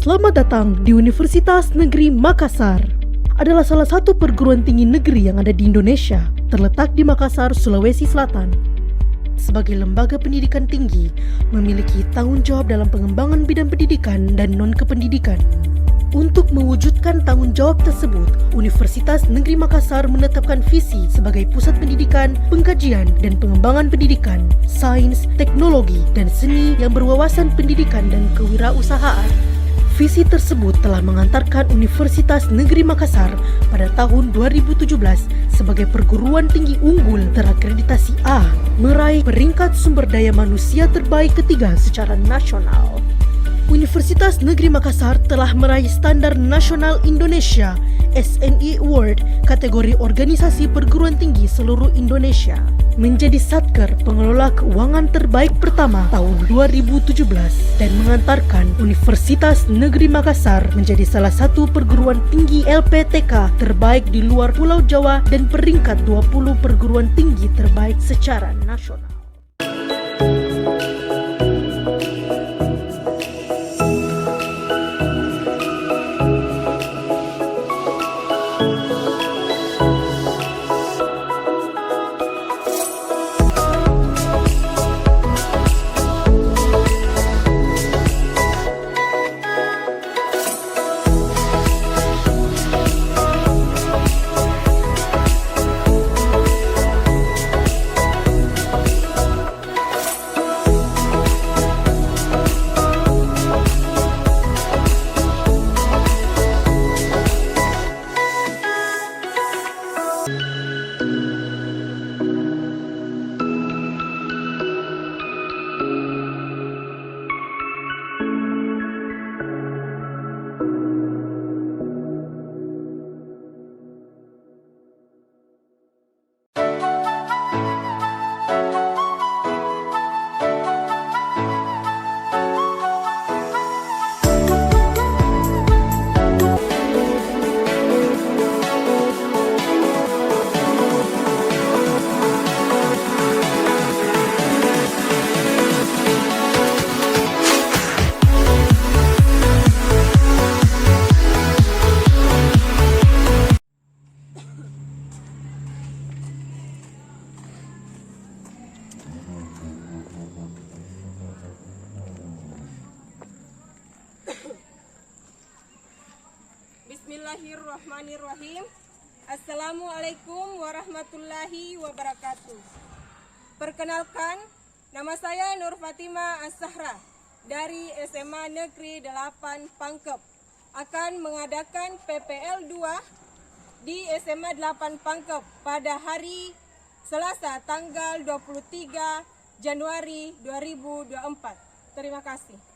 Selamat datang di Universitas Negeri Makassar. Adalah salah satu perguruan tinggi negeri yang ada di Indonesia, terletak di Makassar, Sulawesi Selatan. Sebagai lembaga pendidikan tinggi, memiliki tanggung jawab dalam pengembangan bidang pendidikan dan non-kependidikan. Untuk mewujudkan tanggung jawab tersebut, Universitas Negeri Makassar menetapkan visi sebagai pusat pendidikan, pengkajian, dan pengembangan pendidikan, sains, teknologi, dan seni yang berwawasan pendidikan dan kewirausahaan. Visi tersebut telah mengantarkan Universitas Negeri Makassar pada tahun 2017 sebagai perguruan tinggi unggul terakreditasi A, meraih peringkat sumber daya manusia terbaik ketiga secara nasional. Universitas Negeri Makassar telah meraih Standar Nasional Indonesia SNI Award kategori organisasi perguruan tinggi seluruh Indonesia, menjadi Satker Pengelola Keuangan Terbaik pertama tahun 2017 dan mengantarkan Universitas Negeri Makassar menjadi salah satu perguruan tinggi LPTK terbaik di luar Pulau Jawa dan peringkat 20 perguruan tinggi terbaik secara nasional. Bismillahirrahmanirrahim. Assalamualaikum warahmatullahi wabarakatuh. Perkenalkan, nama saya Nur Fatimah As-Sahra dari SMA Negeri 8 Pangkep akan mengadakan PPL 2 di SMA 8 Pangkep pada hari Selasa tanggal 23 Januari 2024. Terima kasih.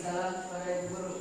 Salam kepada guru.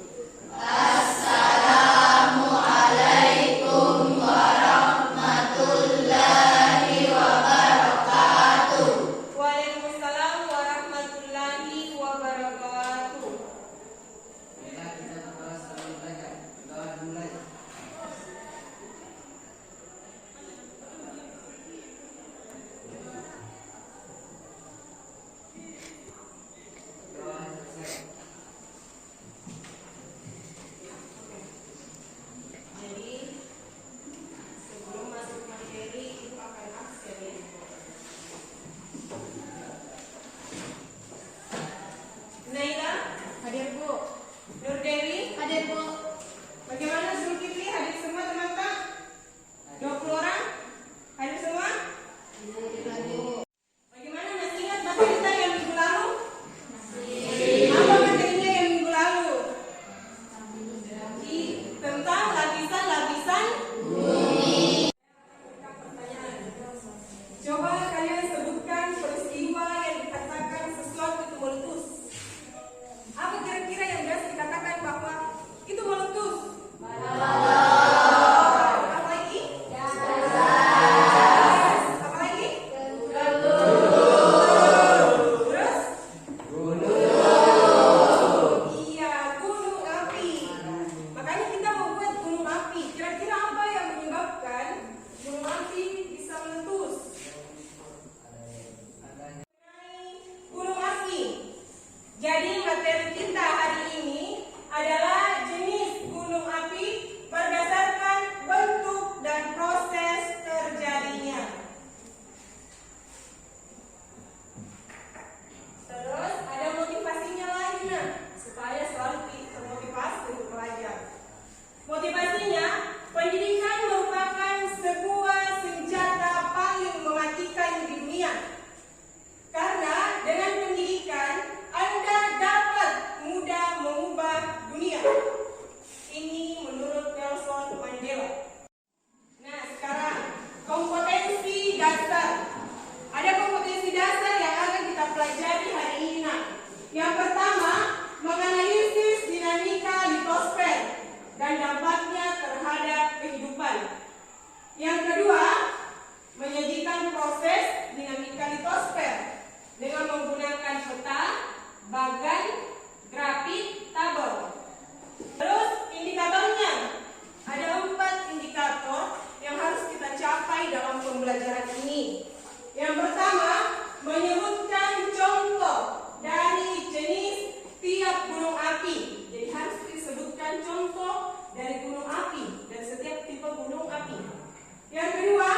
dan dampaknya terhadap kehidupan. Yang kedua, menyajikan proses dinamika litosfer dengan menggunakan peta, bagan, grafik, tabel. Terus indikatornya, ada 4 indikator yang harus kita capai dalam pembelajaran ini. Yang pertama, menyebutkan contoh dari jenis tiap gunung api. Jadi harus disebutkan contoh dari gunung api dan setiap tipe gunung api. Yang kedua,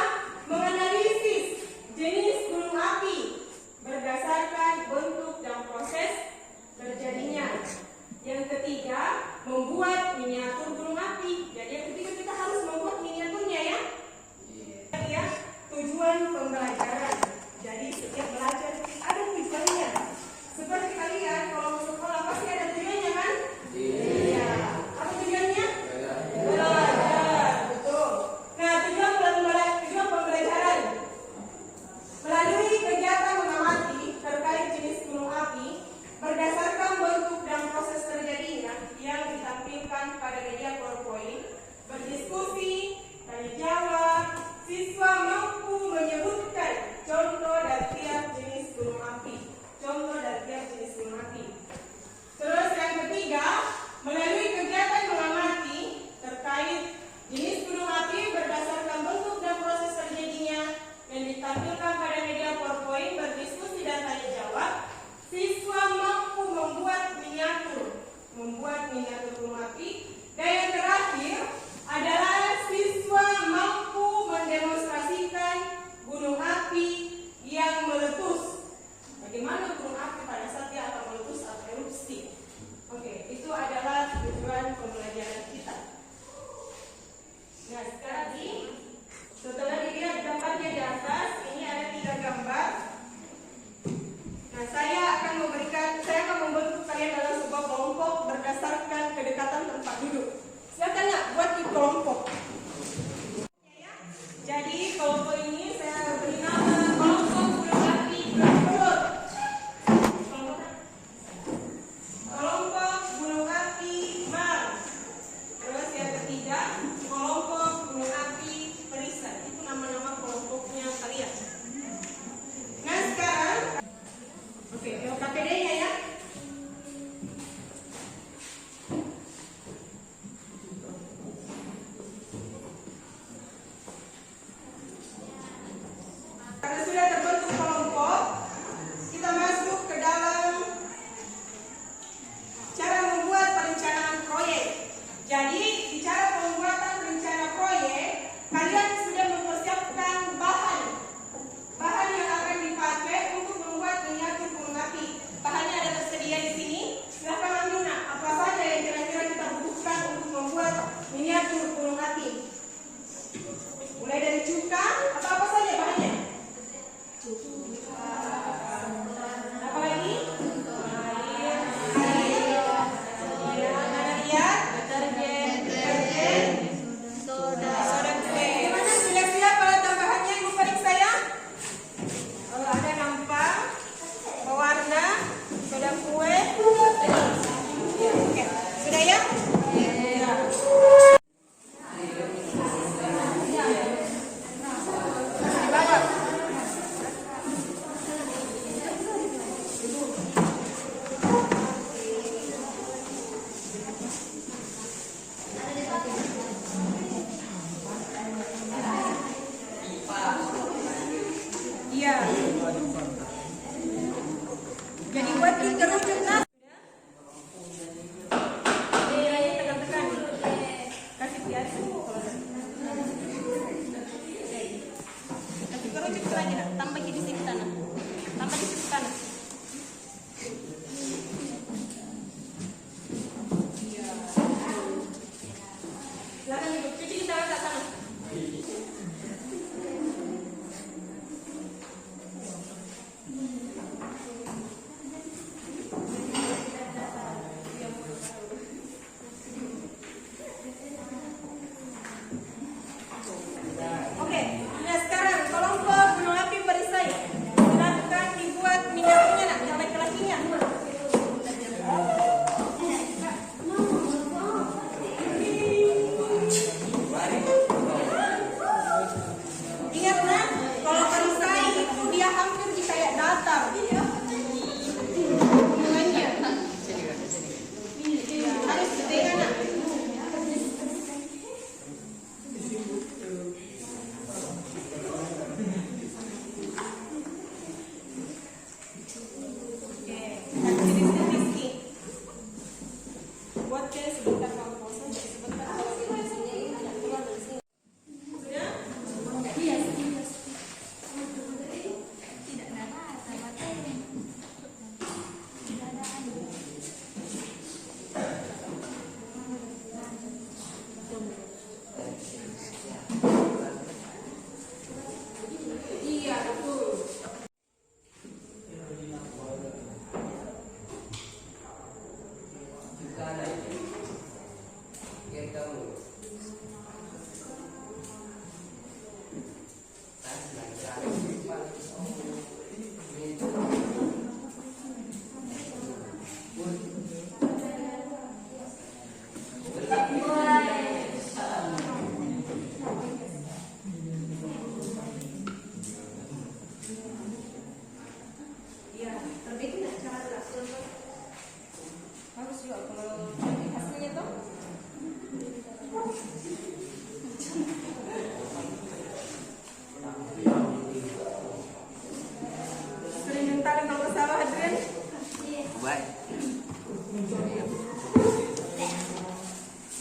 menganalisis jenis gunung api berdasarkan bentuk dan proses terjadinya. Yang ketiga, membuat miniatur gunung api. Jadi yang ketiga kita harus membuat miniaturnya ya. Ya, tujuan pembelajaran. Jadi setiap belajar ada tujuannya. Seperti kalian kalau mau sekolah pasti ada tujuannya kan? Iya. Apa tujuannya? Belajar. Betul. Nah, tujuan pembelajaran melalui kegiatan mengamati terkait jenis gunung api berdasarkan bentuk dan proses terjadinya yang ditampilkan pada media PowerPoint, berdiskusi, tanya jawab, siswa mampu menyebutkan contoh dari tiap jenis gunung api. Contoh dari tiap jenis gunung api. Terus yang ketiga, melalui kegiatan mengamati terkait jenis gunung api berdasarkan bentuk dan proses terjadinya yang ditampilkan pada media PowerPoint, berdiskusi dan tanya jawab, siswa mampu membuat miniatur gunung api. Daya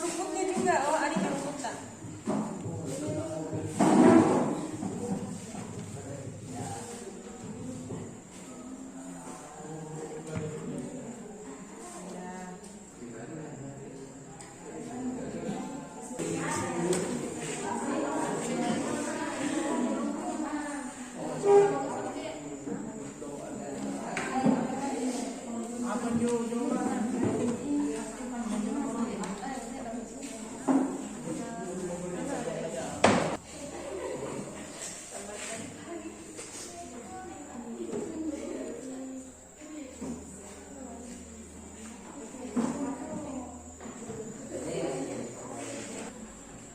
Rupuknya juga, oh ada rupuk tak?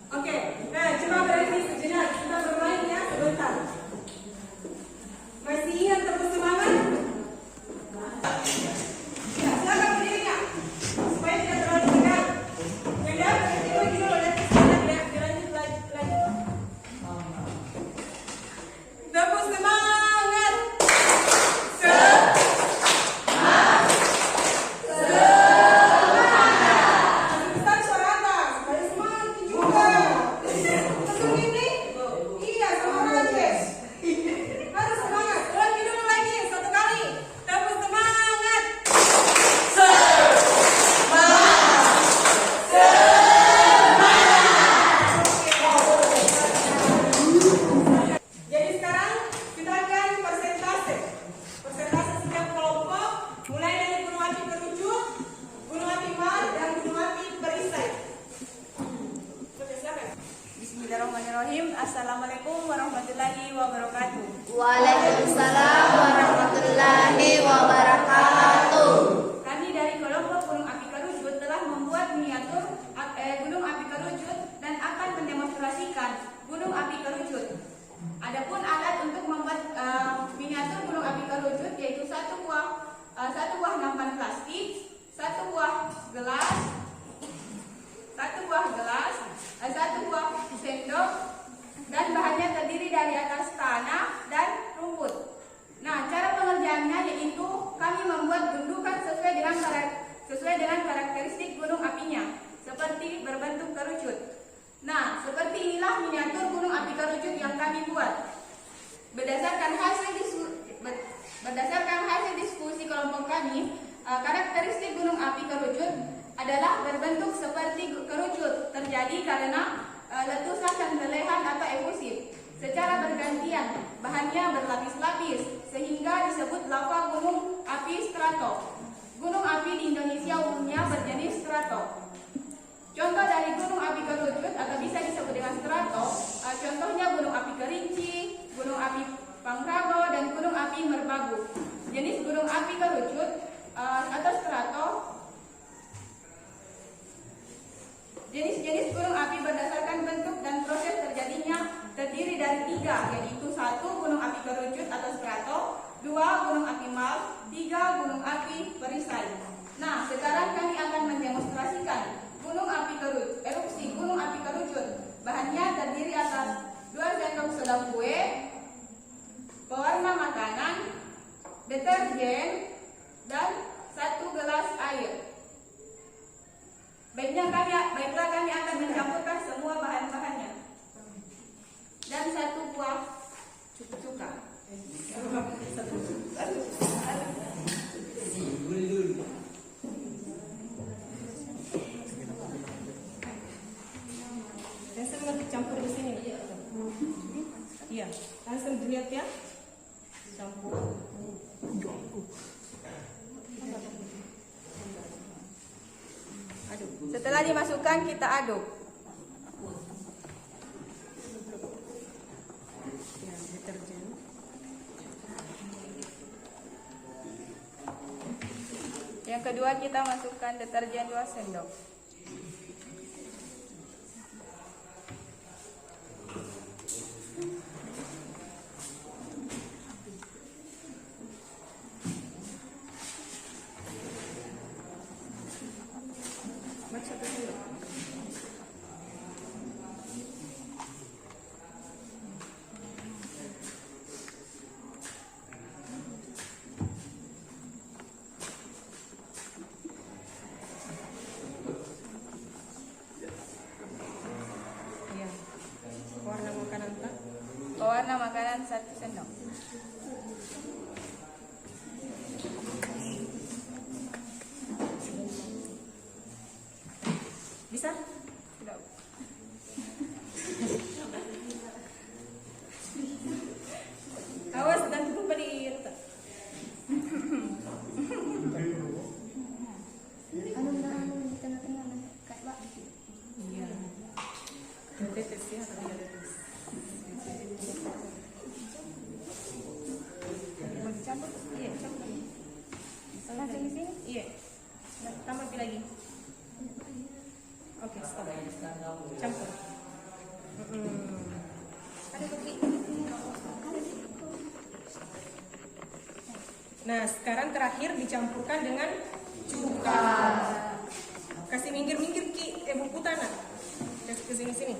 Oke, nah coba berhenti sejenak, kita bermain ya sebentar. Masih ingat terus semangat? Ya, silakan berdiri ya, supaya tidak terlalu tegang. Tidak, berhenti lagi dulu, nanti kita dilanjut lagi. Tepuk semangat. Besar suara atas, supaya semangat juga. Langsung ini? Iya, sama Rajesh. Harus semangat. Ulangi dulu lagi, satu kali. Tepuk semangat. Jadi sekarang kita akan persentase. Persentase setiap kelompok, mulai dari gunung api kerucut, gunung api mar, dan gunung api perisai. Oke, silakan. Bismillahirrahmanirrahim. Assalamualaikum warahmatullahi wabarakatuh. Waalaikumsalam warahmatullahi wabarakatuh. Kami dari kelompok Gunung Api Kerucut telah membuat miniatur Gunung Api Kerucut dan akan mendemonstrasikan Gunung Api Kerucut. Adapun alat untuk membuat miniatur Gunung Api Kerucut yaitu satu buah nampan plastik, satu buah gelas, satu buah sendok, dan bahannya terdiri dari atas tanah dan rumput. Nah, cara pengerjaannya yaitu kami membuat gundukan sesuai dengan karakteristik gunung apinya, seperti berbentuk kerucut. Nah, seperti inilah miniatur gunung api kerucut yang kami buat. Berdasarkan hasil diskusi kelompok kami, karakteristik gunung api kerucut adalah berbentuk seperti kerucut terjadi karena letusan dan lelehan atau efusif secara bergantian, bahannya berlapis-lapis sehingga disebut lava gunung api strato. Gunung api di Indonesia umumnya berjenis strato. Contoh dari gunung api kerucut atau bisa disebut dengan strato, contohnya gunung api Kerinci, gunung api Pangrango, dan gunung api Merbabu. Jenis gunung api kerucut atau strato. Jenis-jenis gunung api berdasarkan bentuk dan proses terjadinya terdiri dari 3, yaitu 1 gunung api kerucut atau strato, 2 gunung api mal, 3 gunung api perisai. Nah, sekarang kami akan mendemonstrasikan erupsi gunung api kerucut. Bahannya terdiri atas 2 sendok soda kue, pewarna makanan, deterjen, dan 1 gelas air. Baiklah kami akan mencampurkan semua bahan-bahannya dan 1 buah cuka. Langsung dicampur di sini. Iya, langsung dilihat ya. Campur. Setelah dimasukkan, kita aduk. Yang kedua kita masukkan deterjen 2 sendok. Pewarna makanan 1 sendok. Bisa? Tidak. Awas nanti tumpah di iya. Tetes ya, tetes. Campur, iya, campur. Langsung di sini? Iya. Nah, tambah lagi. Oke, stop. Campur. Ada kopi. Nah, sekarang terakhir dicampurkan dengan cuka. Kasih minggir-minggir Ki, Bu Putana. Kasih ke sini-sini.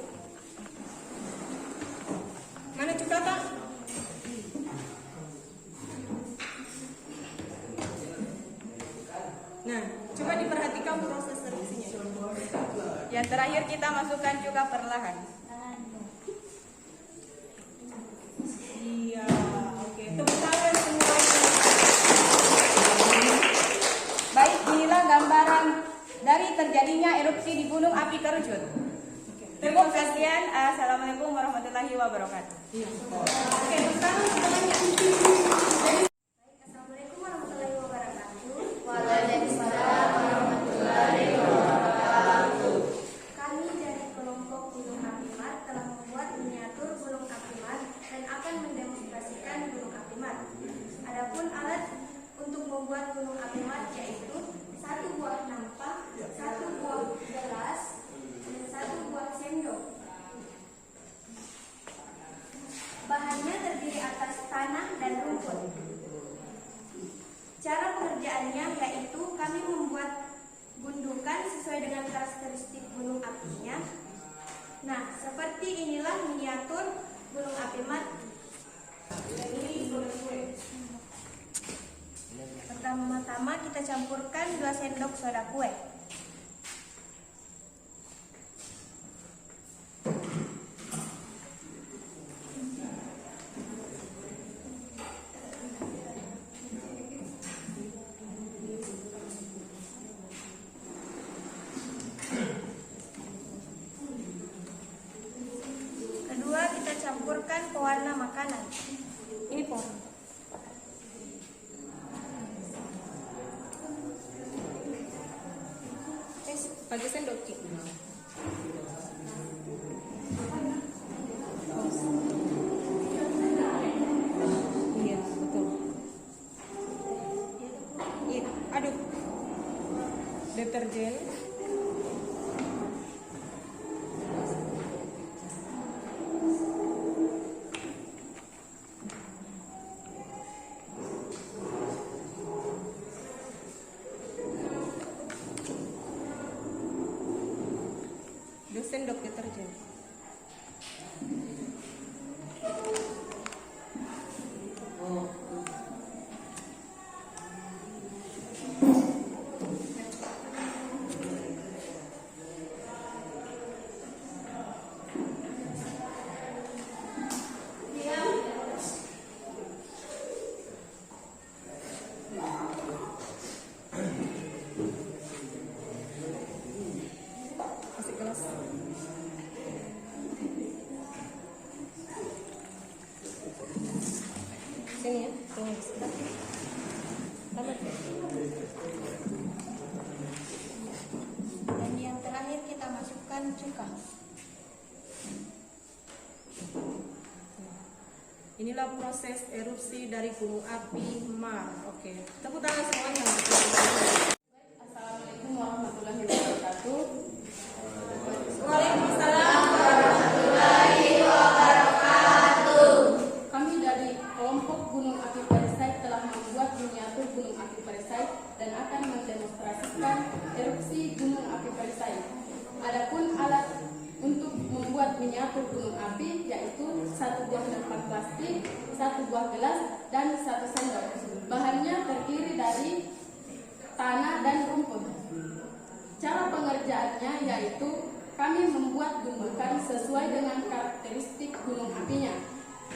Mana cuka tak? Nah, coba diperhatikan proses servisnya. Yang terakhir kita masukkan cuka perlahan. Iya, oke. Tepuk tangan semuanya. Baik, inilah gambaran dari terjadinya erupsi di Gunung Api Kerucut. Terima kasih. Assalamualaikum warahmatullahi wabarakatuh. Oke, sekarang setelahnya. Assalamualaikum warahmatullahi wabarakatuh. Waalaikumsalam warahmatullahi wabarakatuh. Kami dari kelompok Gunung Apimat telah membuat miniatur Gunung Apimat dan akan mendemonstrasikan Gunung Apimat. Adapun alat untuk membuat Gunung Apimat yaitu 1 buah nampak, 1 buah gelas, dan 1 buah sendok. Bahannya terdiri atas tanah dan rumput. Cara pengerjaannya yaitu kami membuat gundukan sesuai dengan karakteristik gunung apinya. Nah, seperti inilah miniatur Gunung Apimat. Pertama-tama kita campurkan 2 sendok soda kue. Kedua, kita campurkan pewarna makanan. Ini pewarna. Pakai sendok Ki. Iya, betul. Iya, aduk. Deterjen. Sendok deterjen. Kasih gelas. Sini ya, tunggu sebentar. Dan yang terakhir menambahkan cuka. Inilah proses erupsi dari gunung api Mar. Oke, tepuk tangan semuanya. Assalamualaikum warahmatullahi wabarakatuh. Waalaikumsalam. Kami dari kelompok Gunung Api Perisai telah membuat miniatur Gunung Api Perisai dan akan mendemonstrasikan erupsi Gunung Api Perisai. Adapun alat untuk membuat miniatur gunung api yaitu 1 buah lembar plastik, 1 buah gelas, dan 1 sendok. Bahannya terdiri dari tanah dan rumput. Cara pengerjaannya yaitu kami membuat gundukan sesuai dengan karakteristik gunung apinya.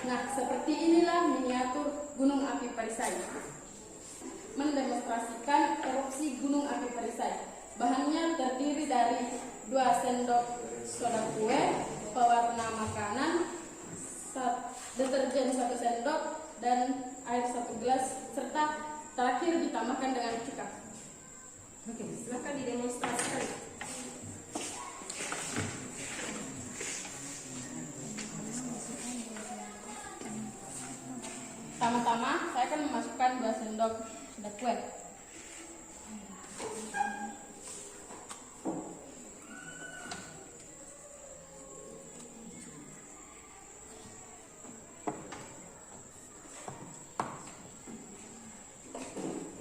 Nah, seperti inilah miniatur Gunung Api Perisai. Mendemonstrasikan erupsi Gunung Api Perisai. Bahannya terdiri dari 2 sendok soda kue, pewarna makanan, deterjen 1 sendok, dan air 1 gelas, serta terakhir ditambahkan dengan cuka. Oke, silakan didemonstrasikan. Pertama-tama saya akan memasukkan 2 sendok soda kue.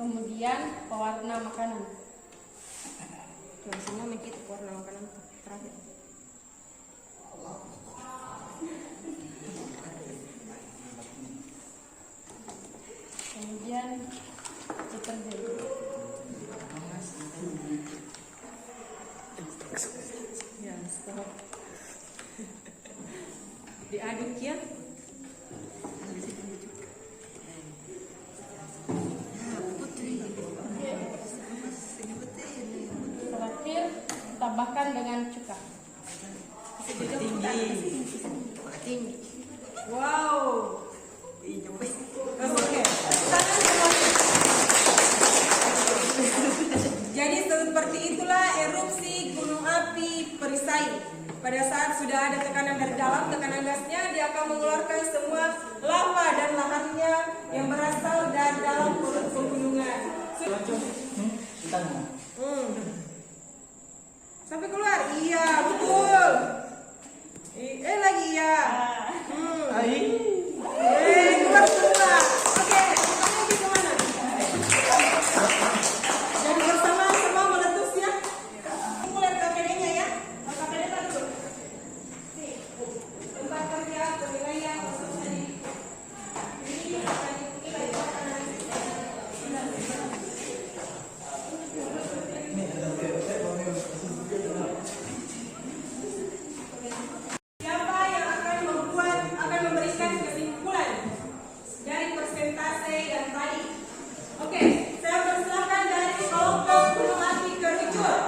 Kemudian pewarna makanan. Coba semua mikir warna makanan terakhir. Kemudian deterjen. Ya, stop. Diaduk ya. Terakhir tambahkan dengan cuka. Tinggi. Wow. Oke. Jadi seperti itulah erupsi gunung api Perisai. Pada saat sudah ada tekanan dari dalam, tekanan gasnya, dia akan mengeluarkan semua lava dan lahannya yang berasal dari dalam perut pegunungan. Sampai keluar? Iya, betul. Lagi iya. Keluar semua. Oke, lagi kemana? Jadi bersama semua meletus ya. Kumpulkan KPD-nya ya. KPD tadi dulu. Nih, tempat kerja, penilaian, khususnya ini akan dinilai siapa yang akan memberikan kesimpulan dari persentase yang tadi. Oke, saya persilahkan dari kelompok gunung api Kerucut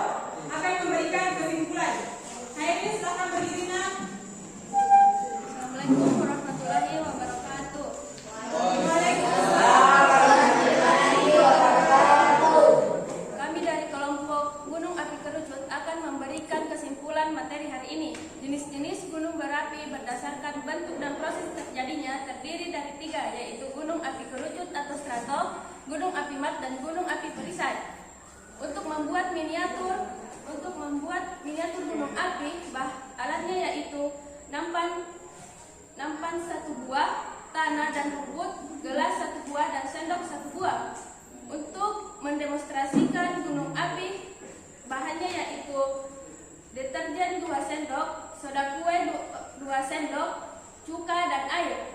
akan memberikan kesimpulan. Ini silahkan berdiri nak. Assalamualaikum warahmatullahi wabarakatuh. Kami dari kelompok Gunung Api Kerucut akan memberikan kesimpulan materi hari ini. Jenis-jenis gunung berapi berdasarkan bentuk dan proses terjadinya terdiri dari 3, yaitu gunung api kerucut atau strato, gunung api mat, dan gunung api perisai. Untuk membuat miniatur gunung api, alatnya yaitu nampan 1 buah, tanah dan rumput, gelas 1 buah, dan sendok 1 buah. Untuk mendemonstrasikan gunung api, bahannya yaitu deterjen 2 sendok, soda kue 2 sendok, cuka, dan air.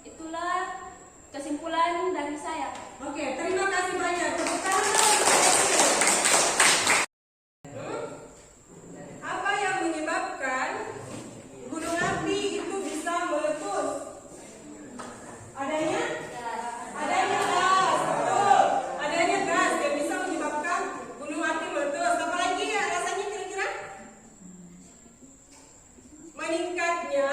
Itulah kesimpulan dari saya. Oke, terima kasih banyak. Tepuk tangan. Apa yang menyebabkan gunung api itu bisa meletus? Adanya gas, betul. Adanya gas yang bisa menyebabkan gunung api meletus. Apalagi ya rasanya kira-kira? Meningkatnya